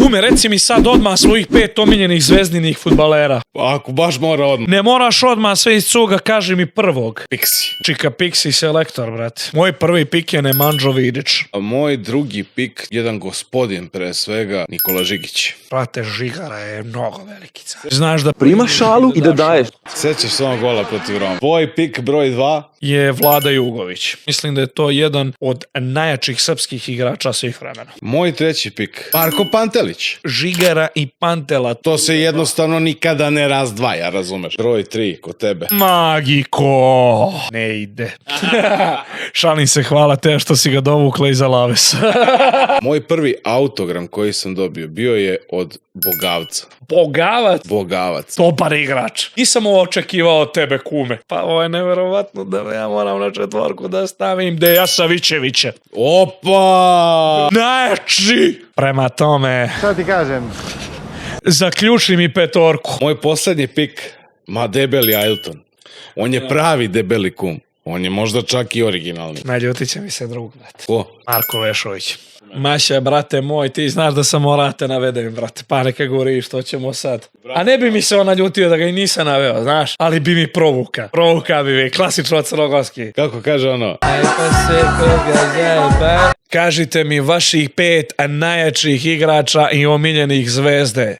Kume, reci mi sad odmah svojih 5 omiljenih zvezdinih fudbalera. Ako baš mora odmah. Ne moraš odmah sve iz cuga, kaži mi prvog. Pixi. Čika Pixi selektor, brate. Moj prvi pik je Nemandžo Vidić. A moj drugi pik, jedan gospodin pre svega, Nikola Žigić. Brate, Žigara je mnogo velikica. Znaš da Prima šalu i da daješ. Sećaš se onog gola protiv Roma. Tvoj pik broj 2. je Vlada Jugović. Mislim da je to jedan od najjačih srpskih igrača svih vremena. Moj treći pik, Marko Pantelić. Žigara i Pantela. To se jednostavno nikada ne razdvaja, razumeš? Broj 3, kod tebe. Magiko! Ne ide. Šalim se, hvala te što si ga dovukla iza laves. Moj prvi autogram koji sam dobio bio je od Bogavca. Bogavac? Bogavac. Dobar igrač. Nisam ovo očekivao od tebe, kume. Pa ovo je neverovatno da ja moram na četvorku da stavim Deja Savićevića. Opa! Najjači! Prema tome, Šta ti kažem? zaključi mi petorku. Moj posljednji pik, debeli Ailton. On je pravi debeli kum. On je možda čak i originalni. Naljutit će mi se drug, brate. Ko? Marko Vešović. Maša, brate moj, ti znaš da sam morao te navedem, brate. Pa neka govori što ćemo sad. A ne bi mi se on naljutio da ga i nisam naveo, znaš. Ali bi mi provuka. Provuka bi mi, klasično crnogorski. Kako kaže ono? Kažite mi vaših 5 najjačih igrača i omiljenih zvezde.